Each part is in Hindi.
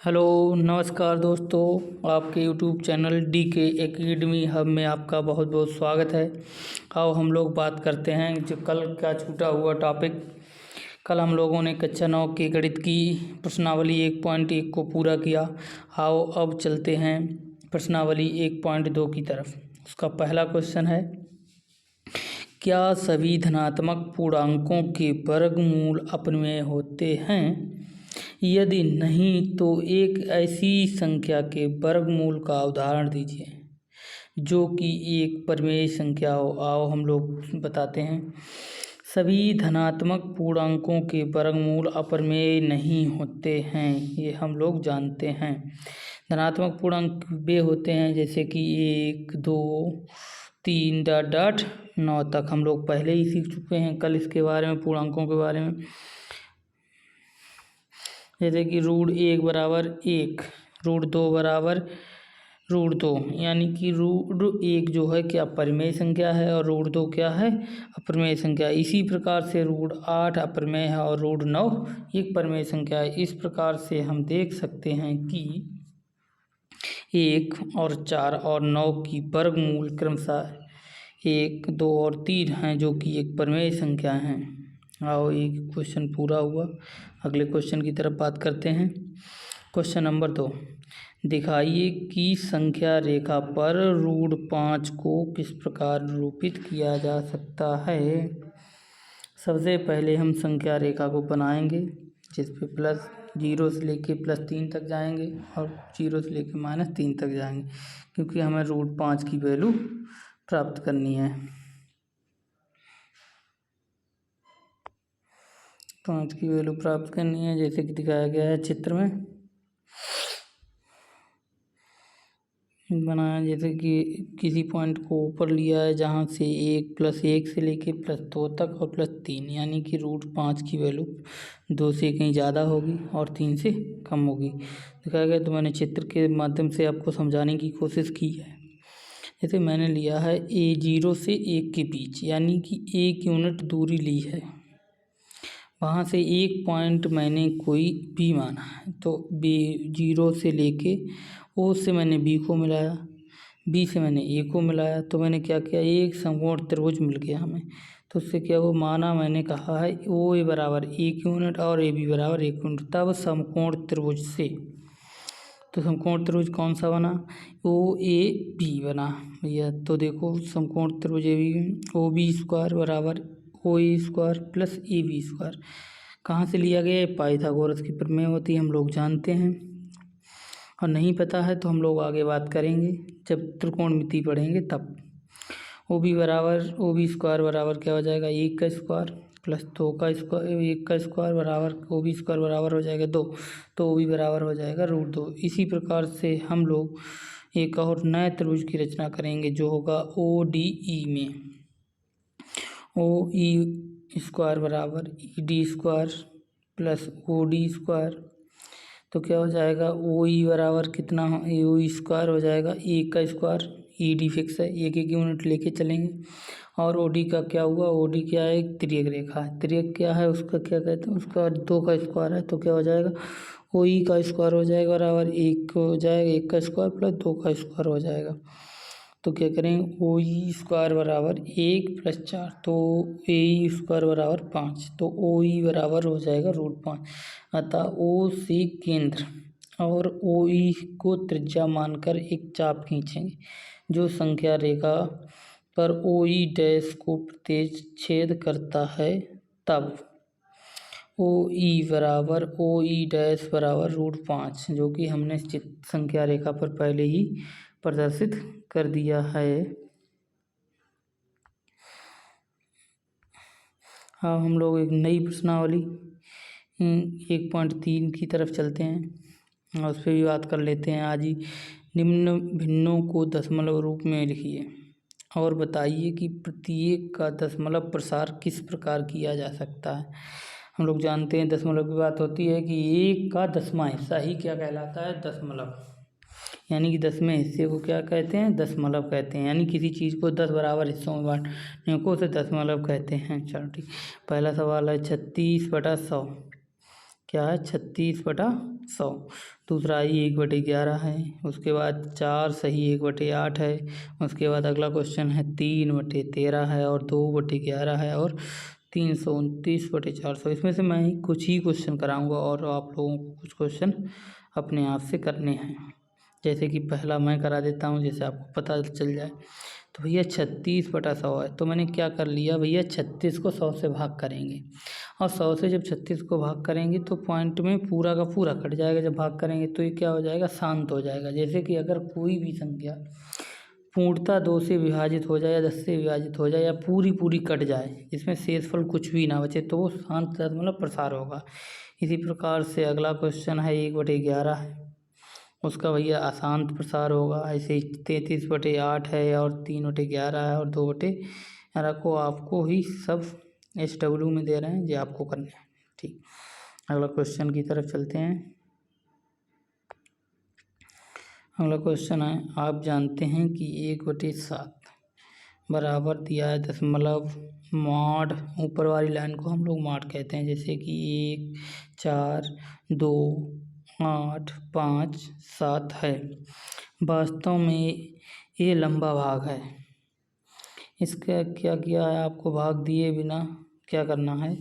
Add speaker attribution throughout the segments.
Speaker 1: हेलो नमस्कार दोस्तों, आपके यूट्यूब चैनल डी के एकेडमी हब में आपका बहुत बहुत स्वागत है। आओ हम लोग बात करते हैं जो कल का छूटा हुआ टॉपिक। कल हम लोगों ने कक्षा 9 के गणित की प्रश्नावली 1.1 को पूरा किया। आओ अब चलते हैं प्रश्नावली 1.2 की तरफ। उसका पहला क्वेश्चन है, क्या सभी धनात्मक पूर्णांकों के वर्गमूल अपरिमेय होते हैं? यदि नहीं तो एक ऐसी संख्या के वर्गमूल का उदाहरण दीजिए जो कि एक परिमेय संख्या हो। आओ हम लोग बताते हैं। सभी धनात्मक पूर्णांकों के वर्गमूल अपरिमेय नहीं होते हैं, ये हम लोग जानते हैं। धनात्मक पूर्णांक वे होते हैं जैसे कि 1, 2, 3 डॉट डॉट 9 तक हम लोग पहले ही सीख चुके हैं कल इसके बारे में, पूर्णांकों के बारे में। जैसे कि √1 बराबर 1, √2 बराबर √2, यानी कि √1 जो है क्या परिमेय संख्या है और √2 क्या है अपरिमेय संख्या। इसी प्रकार से √8 अपरिमेय है और √9 एक परिमेय संख्या है। इस प्रकार से हम देख सकते हैं कि 1 और 4 और 9 की वर्गमूल क्रमशः 1, 2 और 3 हैं जो कि एक परिमेय संख्या हैं। आओ एक क्वेश्चन पूरा हुआ, अगले क्वेश्चन की तरफ बात करते हैं। क्वेश्चन नंबर 2, दिखाइए कि संख्या रेखा पर √5 को किस प्रकार निरूपित किया जा सकता है। सबसे पहले हम संख्या रेखा को बनाएंगे जिस पे +0 से लेके +3 तक जाएंगे और 0 से लेके -3 तक जाएंगे, क्योंकि हमें √5 की वैल्यू प्राप्त करनी है। 5 की वैल्यू प्राप्त करनी है जैसे कि दिखाया गया है चित्र में बनाया। जैसे कि किसी पॉइंट को ऊपर लिया है जहाँ से 1 +1 से लेके +2 तक और +3, यानी कि √5 की वैल्यू 2 से कहीं ज़्यादा होगी और 3 से कम होगी दिखाया गया। तो मैंने चित्र के माध्यम से आपको समझाने की कोशिश की है। जैसे मैंने लिया है A0 से 1 के बीच, यानी कि 1 यूनिट दूरी ली है। वहाँ से एक पॉइंट मैंने कोई B माना है, तो B0 से लेके O से मैंने B को मिलाया, B से मैंने A को मिलाया, तो मैंने क्या किया, एक समकोण त्रिभुज मिल गया हमें। तो उससे क्या हुआ, माना मैंने कहा है OA बराबर 1 यूनिट और AB बराबर 1 यूनिट, तब समकोण त्रिभुज से, तो समकोण त्रिभुज कौन सा बना, OAB बना भैया। तो देखो समकोण त्रिभुज OB² बराबर OA² + AB², कहाँ से लिया गया है, पाइथागोरस की प्रमेय होती है, हम लोग जानते हैं। और नहीं पता है तो हम लोग आगे बात करेंगे जब त्रिकोणमिति पढ़ेंगे तब। OB बराबर OB² बराबर क्या हो जाएगा, 1 का स्क्वायर + 2 का स्क्वायर, 1 का स्क्वायर बराबर OB² बराबर हो जाएगा 2, तो OB बराबर हो जाएगा √2। इसी प्रकार से हम लोग एक और नए त्रिभुज की रचना करेंगे जो होगा ODE में। OE² बराबर ED² + OD², तो क्या हो जाएगा, OE बराबर कितना, OE² हो जाएगा 1 का स्क्वायर, ED फिक्स है, 1 यूनिट लेके चलेंगे। और OD का क्या हुआ, OD क्या है, एक तिर्यक रेखा है। तिर्यक क्या है, उसका क्या कहते हैं, उसका 2 का स्क्वायर है, तो क्या हो जाएगा, OE का स्क्वायर हो जाएगा बराबर 1 हो जाएगा, 1 का स्क्वायर + 2 का स्क्वायर हो जाएगा। तो क्या करेंगे, OE² बराबर 1 + 4, तो AE² बराबर 5, तो OE बराबर हो जाएगा √5। अतः O से केंद्र और OE को त्रिज्या मानकर एक चाप खींचेंगे जो संख्या रेखा पर OE' को प्रतिच्छेद करता है। तब OE बराबर OE' बराबर √5, जो कि हमने संख्या रेखा पर पहले ही प्रदर्शित कर दिया है। हाँ, हम लोग एक नई प्रश्नावली 1.3 की तरफ चलते हैं और उस पर भी बात कर लेते हैं आज ही। निम्न भिन्नों को दशमलव रूप में लिखिए और बताइए कि प्रत्येक का दशमलव प्रसार किस प्रकार किया जा सकता है। हम लोग जानते हैं दशमलव की बात होती है कि 1 का 10वां हिस्सा ही क्या कहलाता है, दशमलव, यानी कि 10वें हिस्से को क्या कहते हैं, दशमलव कहते हैं। यानी किसी चीज़ को 10 बराबर हिस्सों में बांटने को उसे दशमलव कहते हैं। चलो ठीक, पहला सवाल है 36/100 क्या है 36/100। दूसरा आई 1/11 है। उसके बाद 4 सही 1/8 है। उसके बाद अगला क्वेश्चन है 3/13 है और 2/11 है और 329/400। इसमें से मैं ही कुछ ही क्वेश्चन कराऊंगा और आप लोगों को कुछ क्वेश्चन अपने आप से करने हैं। जैसे कि पहला मैं करा देता हूँ, जैसे आपको पता चल जाए। तो भैया 36/100 है, तो मैंने क्या कर लिया भैया 36 को 100 से भाग करेंगे और 100 से जब 36 को भाग करेंगे तो पॉइंट में पूरा का पूरा कट जाएगा। जब भाग करेंगे तो ये क्या हो जाएगा, शांत हो जाएगा। जैसे कि अगर कोई भी संख्या पूर्णतः 2 से विभाजित हो जाए या 10 से विभाजित हो जाए या पूरी पूरी कट जाए, इसमें शेषफल कुछ भी ना बचे, तो वो शांत मतलब प्रसार होगा। इसी प्रकार से अगला क्वेश्चन है 1/11 है, उसका भैया अशांत प्रसार होगा। ऐसे ही 33/8 है और 3/11 है और 2/11 को आपको ही सब SW में दे रहे हैं, ये आपको करने हैं। ठीक, अगला क्वेश्चन की तरफ चलते हैं। अगला क्वेश्चन है, आप जानते हैं कि 1/7 बराबर दिया है दशमलव मॉड, ऊपर वाली लाइन को हम लोग मॉड कहते हैं, जैसे कि 1, 4, 2, 8, 5, 7 है। वास्तव में ये लंबा भाग है। इसका क्या किया है, आपको भाग दिए बिना क्या करना है,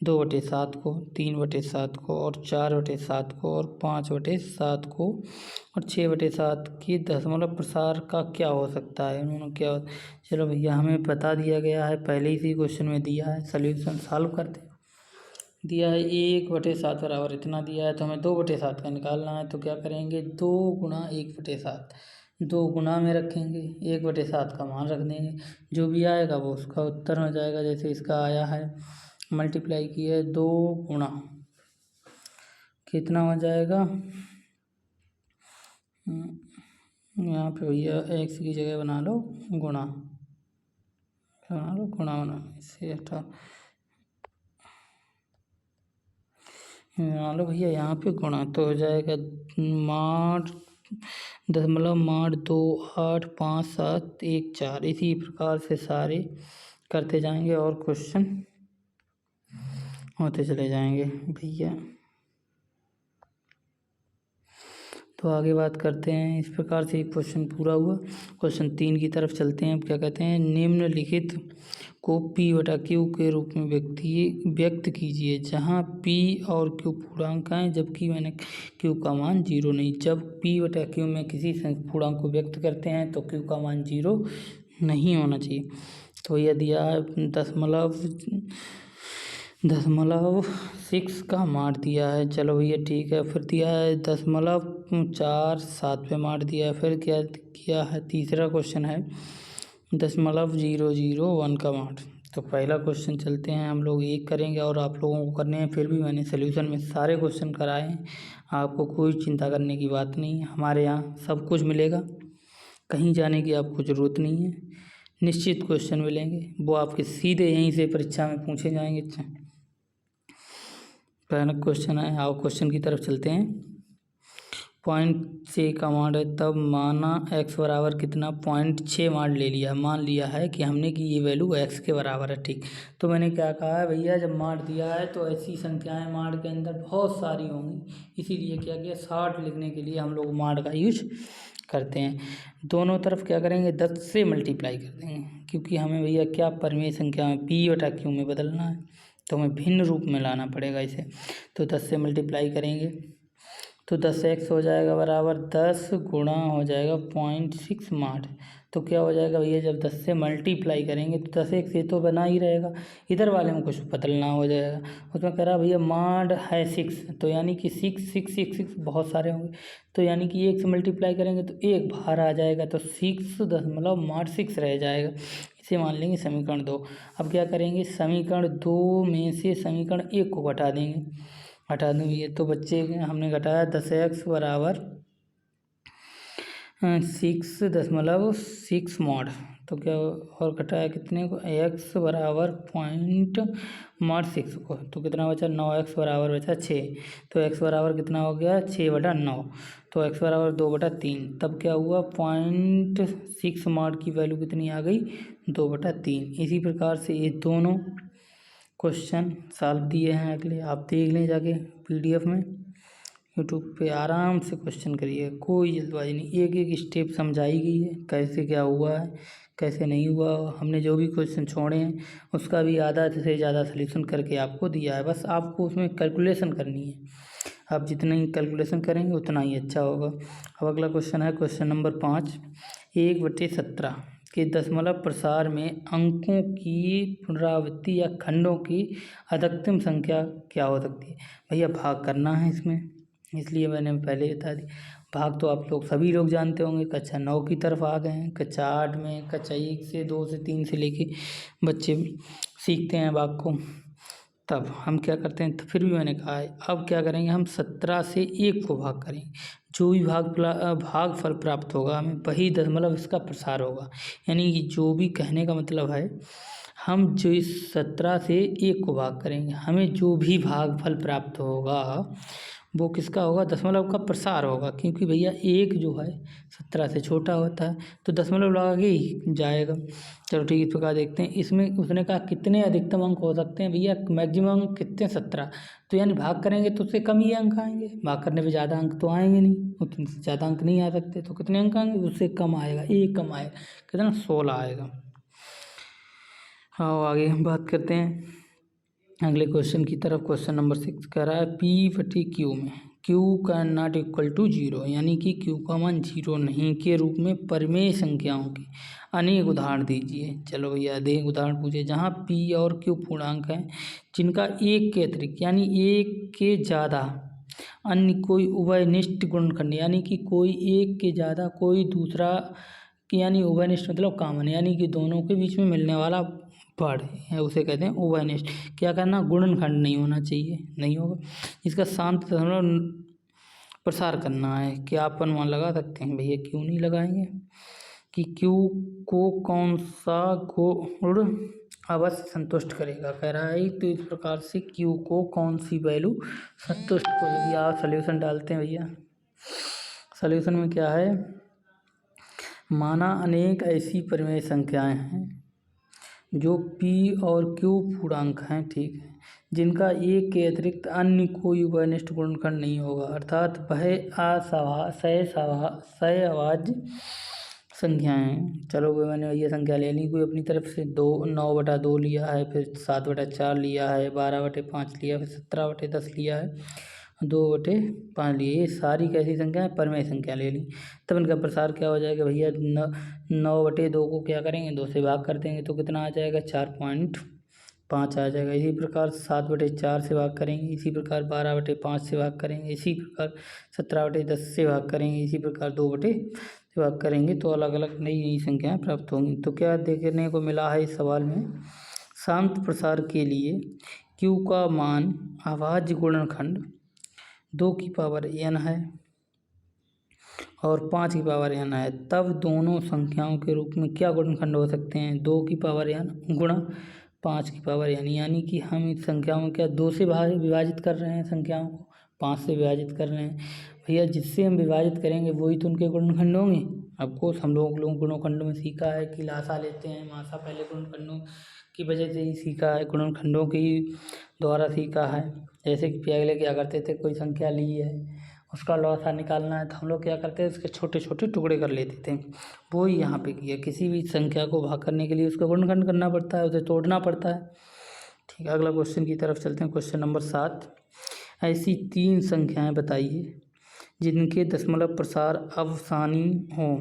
Speaker 1: 2/7 को, 3/7 को और 4/7 को और 5/7 को और 6/7 की दशमलव प्रसार का क्या हो सकता है, उन्होंने क्या। चलो भैया हमें बता दिया गया है, पहले ही क्वेश्चन में दिया है, सॉल्यूशन सॉल्व करते हैं। दिया है 1/7 बराबर इतना दिया है, तो हमें 2/7 का निकालना है। तो क्या करेंगे, 2 गुणा 1/7, 2 गुणा में रखेंगे, 1/7 का मान रख देंगे, जो भी आएगा वो उसका उत्तर हो जाएगा। जैसे इसका आया है, मल्टीप्लाई किया है 2 गुणा, कितना हो जाएगा, यहाँ पे भैया x की जगह बना लो गुणा, बना इससे हटा मान लो भैया यहाँ पे गुणा, तो हो जाएगा माड दशमलव माड 2, 8, 5, 7, 1, 4। इसी प्रकार से सारे करते जाएंगे और क्वेश्चन होते चले जाएंगे भैया। तो आगे बात करते हैं। इस प्रकार से एक क्वेश्चन पूरा हुआ। क्वेश्चन 3 की तरफ चलते हैं। क्या कहते हैं, निम्नलिखित को P/Q के रूप में व्यक्त कीजिए, जहाँ P और Q पूर्णांक हैं जबकि मैंने Q का मान 0 नहीं। जब P/Q में किसी पूर्णांक को व्यक्त करते हैं तो Q का मान 0 नहीं होना चाहिए। तो यह दिया है दशमलव 6 का मार दिया है। चलो भैया ठीक है। फिर दिया है 0.47 पे मार दिया है। फिर क्या किया है, तीसरा क्वेश्चन है 0.001 का मार। तो पहला क्वेश्चन चलते हैं, हम लोग एक करेंगे और आप लोगों को करने हैं। फिर भी मैंने सोल्यूशन में सारे क्वेश्चन कराए हैं, आपको कोई चिंता करने की बात नहीं है। हमारे यहाँ सब कुछ मिलेगा, कहीं जाने की आपको ज़रूरत नहीं है। निश्चित क्वेश्चन मिलेंगे, वो आपके सीधे यहीं से परीक्षा में पूछे जाएंगे। पहला क्वेश्चन है, आओ क्वेश्चन की तरफ चलते हैं। पॉइंट 6 का मान है, तब माना x बराबर कितना, 0.6 मान ले लिया। मान लिया है कि हमने कि ये वैल्यू x के बराबर है। ठीक, तो मैंने क्या कहा है भैया, जब मान दिया है तो ऐसी संख्याएं मान के अंदर बहुत सारी होंगी, इसीलिए क्या किया, 60 लिखने के लिए हम लोग मान का यूज करते हैं। दोनों तरफ क्या करेंगे, 10 से मल्टीप्लाई कर देंगे, क्योंकि हमें भैया क्या परिमेय संख्या में P/Q में बदलना है, तो हमें भिन्न रूप में लाना पड़ेगा इसे। तो 10 से मल्टीप्लाई करेंगे तो 10x हो जाएगा बराबर 10 गुणा हो जाएगा 0.6 माड। तो क्या हो जाएगा भैया, जब 10 से मल्टीप्लाई करेंगे तो 10x ये तो बना ही रहेगा, इधर वाले में कुछ बदलना हो जाएगा। उसमें कह रहा भैया माड है 6, तो यानी कि 6 6 6 6 बहुत सारे होंगे, तो यानी कि 1 से मल्टीप्लाई करेंगे तो 1 बाहर आ जाएगा, तो 6.6 रह जाएगा। इसे मान लेंगे समीकरण 2। अब क्या करेंगे, समीकरण 2 में से समीकरण 1 को घटा देंगे, घटा देंगे तो बच्चे हमने घटाया 10x बराबर 6.6 मॉड। तो क्या और घटाया कितने को, x बराबर 0.6 को, तो कितना बचा, 9x बराबर बचा 6। तो x बराबर कितना हो गया, 6/9। तो x बराबर 2/3। तब क्या हुआ, 0.6 मॉड की वैल्यू कितनी आ गई, 2/3। इसी प्रकार से ये दोनों क्वेश्चन सॉल्व दिए हैं अगले, आप देख लें जाके PDF में, यूट्यूब पे आराम से क्वेश्चन करिए, कोई जल्दबाजी नहीं, एक एक स्टेप समझाई गई है कैसे क्या हुआ है कैसे नहीं हुआ। हमने जो भी क्वेश्चन छोड़े हैं उसका भी आधा से ज़्यादा सलूशन करके आपको दिया है, बस आपको उसमें कैलकुलेशन करनी है। आप जितना ही कैलकुलेशन करेंगे उतना ही अच्छा होगा। अब अगला क्वेश्चन है क्वेश्चन नंबर 5, 1/17 के दशमलव प्रसार में अंकों की पुनरावृत्ति या खंडों की अधिकतम संख्या क्या हो सकती है। भैया भाग करना है इसमें, इसलिए मैंने पहले बता दी। भाग तो आप लोग सभी लोग जानते होंगे, कक्षा 9 की तरफ आ गए हैं, कक्षा 8 में कक्षा 1 से 2 से 3 से लेके बच्चे सीखते हैं भाग को। तब हम क्या करते हैं, तो फिर भी मैंने कहा है अब क्या करेंगे, हम 17 से 1 को भाग करेंगे, जो भी भागफल प्राप्त होगा हमें वही दशमलव इसका प्रसार होगा। यानी कि जो भी कहने का मतलब है, हम जो इस 17 से 1 को भाग करेंगे, हमें जो भी भागफल प्राप्त होगा वो किसका होगा, दशमलव का प्रसार होगा। क्योंकि भैया 1 जो है 17 से छोटा होता है तो दशमलव लगा के ही जाएगा। चलो ठीक है, इस प्रकार देखते हैं। इसमें उसने कहा कितने अधिकतम अंक हो सकते हैं, भैया मैक्सिमम अंक कितने 17, तो यानी भाग करेंगे तो उससे कम ही अंक आएंगे, भाग करने पे ज़्यादा अंक तो आएंगे नहीं, उतने से ज़्यादा अंक नहीं आ सकते। तो कितने अंक आएंगे, उससे कम आएगा, 1 कम आएगा, कितना 16 आएगा। हाँ आगे हम बात करते हैं अगले क्वेश्चन की तरफ। क्वेश्चन नंबर 6 कह रहा है P/Q में Q का नॉट इक्वल टू 0, यानी कि Q का मान 0 नहीं के रूप में परिमेय संख्याओं के अनेक उदाहरण दीजिए। चलो भैया अनेक उदाहरण पूछे जहाँ P और Q पूर्णांक हैं जिनका 1 के अतिरिक्त यानी 1 के ज़्यादा अन्य कोई उभयनिष्ठ गुणनखंड, यानी कि कोई 1 के ज़्यादा कोई दूसरा, यानी उभयनिष्ठ मतलब कॉमन, यानी कि दोनों के बीच में मिलने वाला पढ़ है उसे कहते हैं उभयनिष्ठ। क्या करना, गुणनखंड नहीं होना चाहिए, नहीं होगा। इसका शांत दशमलव प्रसार करना है। क्या आप अनुमान लगा सकते हैं, भैया क्यों नहीं लगाएंगे, कि क्यू को कौन सा गुण अवश्य संतुष्ट करेगा। कह रहा है तो इस प्रकार से क्यू को कौन सी वैल्यू संतुष्ट करेगी। आप सॉल्यूशन डालते हैं भैया, सॉल्यूशन में क्या है, माना अनेक ऐसी परिमेय संख्याएं हैं जो P और Q पूर्णांक हैं, ठीक है, जिनका 1 के अतिरिक्त अन्य कोई उभयनिष्ठ गुणनखंड नहीं होगा, अर्थात वह सहअभाज्य संख्याएं। चलो वो मैंने ये संख्या ले ली कोई अपनी तरफ से, 9/2 लिया है, फिर 7/4 लिया है, 12/5 लिया, फिर 17/10 लिया है, 2/5 लिए। ये सारी कैसी संख्या है, परिमेय संख्या ले ली। तब इनका प्रसार क्या हो जाएगा भैया, 9/2 को क्या करेंगे, 2 से भाग कर देंगे तो कितना आ जाएगा, 4.5 आ जाएगा। इसी प्रकार 7/4 से भाग करेंगे, इसी प्रकार 12/5 से भाग करेंगे, इसी प्रकार 17/10 से भाग करेंगे, इसी प्रकार 2/2 से भाग करेंगे तो अलग अलग नई नई संख्याएं प्राप्त होंगी। तो क्या देखने को मिला है इस सवाल में, शांत प्रसार के लिए Q का मान अभाज्य गुणनखंड 2 की पावर n है और 5 की पावर n है, तब दोनों संख्याओं के रूप में क्या गुणनखंड हो सकते हैं, 2 की पावर n गुणा 5 की पावर n। यानी कि हम इस संख्याओं में क्या 2 से विभाजित कर रहे हैं, संख्याओं को 5 से विभाजित कर रहे हैं। भैया जिससे हम विभाजित करेंगे वही तो उनके गुणनखंड होंगे। ऑफकोर्स हम लोग गुणनखंडों में सीखा है कि लासा लेते हैं, मासा पहले गुणनखंडों की वजह से ही सीखा है, गुणनखंडों की द्वारा सीखा है। जैसे कि पहले क्या करते थे, कोई संख्या ली है उसका लौसा निकालना है तो हम लोग क्या करते हैं, उसके छोटे छोटे टुकड़े कर लेते थे। वो ही यहाँ पे किया, किसी भी संख्या को भाग करने के लिए उसका गुणनखंड करना पड़ता है, उसे तोड़ना पड़ता है। ठीक है, अगला क्वेश्चन की तरफ चलते हैं। क्वेश्चन नंबर 7, ऐसी 3 संख्याएं बताइए जिनके दशमलव प्रसार अवसानी हों।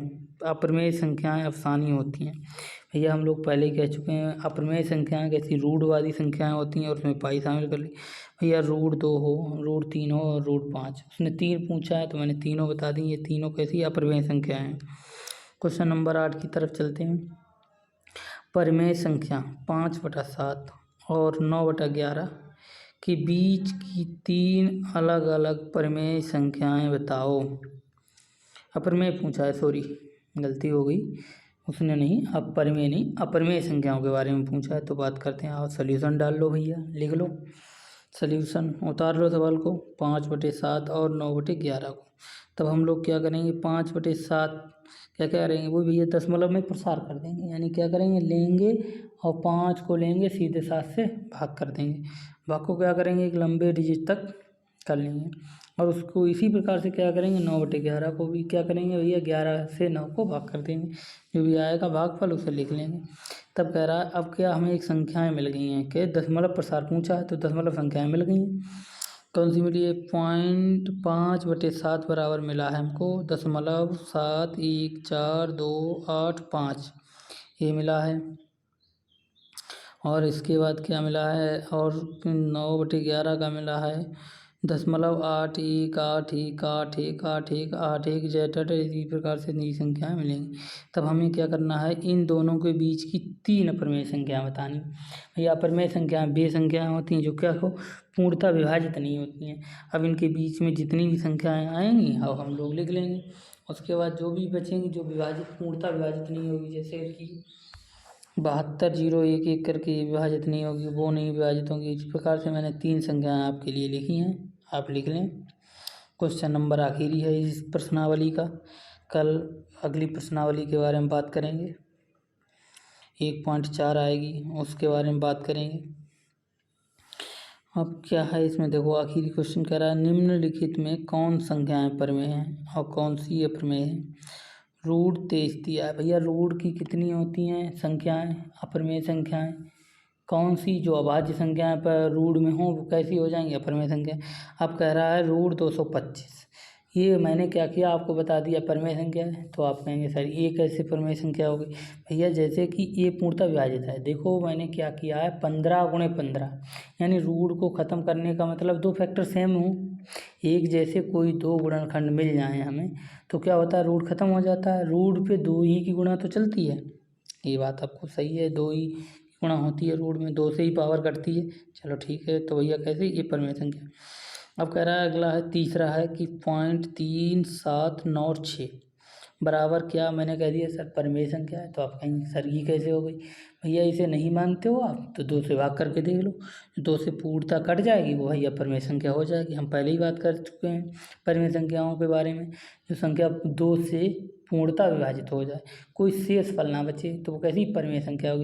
Speaker 1: अप्रमेय संख्याएं अवसानी होती हैं। भैया हम लोग पहले कह चुके हैं, अप्रमेय संख्याएं कैसी रूढ़वादी संख्याएं होती हैं और उसमें पाई शामिल कर ली। भैया √2 हो, √3 हो और √5। उसने 3 पूछा है तो मैंने तीनों बता दी। ये तीनों कैसी अप्रमेय संख्याएं हैं। क्वेश्चन नंबर 8 की तरफ चलते हैं। परिमेय संख्या 5/7 और 9/11 के बीच की 3 अलग अलग परिमेय संख्याएं बताओ। अपरिमेय पूछा है, सॉरी गलती हो गई, उसने नहीं, अपरिमेय नहीं, अपरिमेय संख्याओं के बारे में पूछा है। तो बात करते हैं, आप सॉल्यूशन डाल लो भैया, लिख लो सॉल्यूशन, उतार लो सवाल को 5/7 और 9/11 को। तब हम लोग क्या करेंगे, 5/7 क्या करेंगे, वो भैया दशमलव में प्रसार कर देंगे, यानी क्या करेंगे, लेंगे और 5 को लेंगे सीधे 7 से भाग कर देंगे। भाग को क्या करेंगे, एक लंबे डिजिट तक कर लेंगे और उसको इसी प्रकार से क्या करेंगे, 9/11 को भी क्या करेंगे भैया, 11 से 9 को भाग कर देंगे, जो भी आएगा भागफल उसे लिख लेंगे। तब कह रहा है अब क्या हमें एक संख्याएँ मिल गई हैं, कि दशमलव प्रसार पूछा है तो दशमलव संख्याएँ मिल गई हैं। कौन सी मिली है, 0.5/7 बराबर मिला है हमको 0.71428 ये मिला है। और इसके बाद क्या मिला है, और 9/11 का मिला है 0.8181818181 जेटर, इसी प्रकार से नई संख्याएँ मिलेंगी। तब हमें क्या करना है, इन दोनों के बीच की 3 अप्रमेय संख्याएँ बतानी। भैया अप्रमेय संख्याएँ वे संख्याएँ होती हैं जो क्या हो, पूर्णतः विभाजित नहीं होती हैं। अब इनके बीच में जितनी भी संख्याएँ आएंगी अब हम लोग लिख लेंगे। उसके बाद जो भी बचेंगी जो पूर्णतः विभाजित नहीं होगी, जैसे कि 72 0 1 1 करके विभाजित नहीं होगी, वो नहीं विभाजित होंगी। इस प्रकार से मैंने 3 संख्याएँ आपके लिए लिखी हैं, आप लिख लें। क्वेश्चन नंबर आखिरी है इस प्रश्नावली का, कल अगली प्रश्नावली के बारे में बात करेंगे, 1.4 आएगी उसके बारे में बात करेंगे। अब क्या है इसमें देखो, आखिरी क्वेश्चन कह रहा है निम्नलिखित में कौन संख्याएँ प्रमेय हैं और कौन सी अप्रमेय है। रूट 23 दिया है भैया, रूट की कितनी होती हैं संख्याएँ, अप्रमेय संख्याएँ, कौन सी जो अभाज्य संख्याएँ पर रूट में हो वो कैसी हो जाएंगी, अप्रमेय संख्या। अब कह रहा है रूट 225, ये मैंने क्या किया आपको बता दिया प्रमेय संख्या है, तो आप कहेंगे सर ये कैसे प्रमेय संख्या होगी। भैया जैसे कि ये पूर्णतः विभाजित है, देखो मैंने क्या किया है 15×15, यानी रूट को ख़त्म करने का मतलब 2 फैक्टर सेम हो, एक जैसे कोई 2 गुणनखंड मिल जाए हमें तो क्या होता है, रूट ख़त्म हो जाता है। रूट पे 2 ही की गुणा तो चलती है, ये बात आपको सही है, 2 ही गुणा होती है रूट में, 2 से ही पावर कटती है। चलो ठीक है, तो भैया कैसे, ये प्रमेय संख्या। अब कह रहा है अगला है तीसरा है कि 0.3796 बराबर क्या, मैंने कह दिया सर प्रमेय संख्या है, तो आप कहेंगे सर ये कैसे हो गई। भैया इसे नहीं मानते हो आप तो 2 से भाग करके देख लो, 2 से पूर्णता कट जाएगी वो भैया प्रमेय संख्या हो जाएगी। हम पहले ही बात कर चुके हैं प्रमेय संख्याओं के बारे में, जो संख्या 2 से पूर्णता विभाजित हो जाए, कोई शेष फल ना बचे, तो वो कैसी प्रमेय संख्या होगी।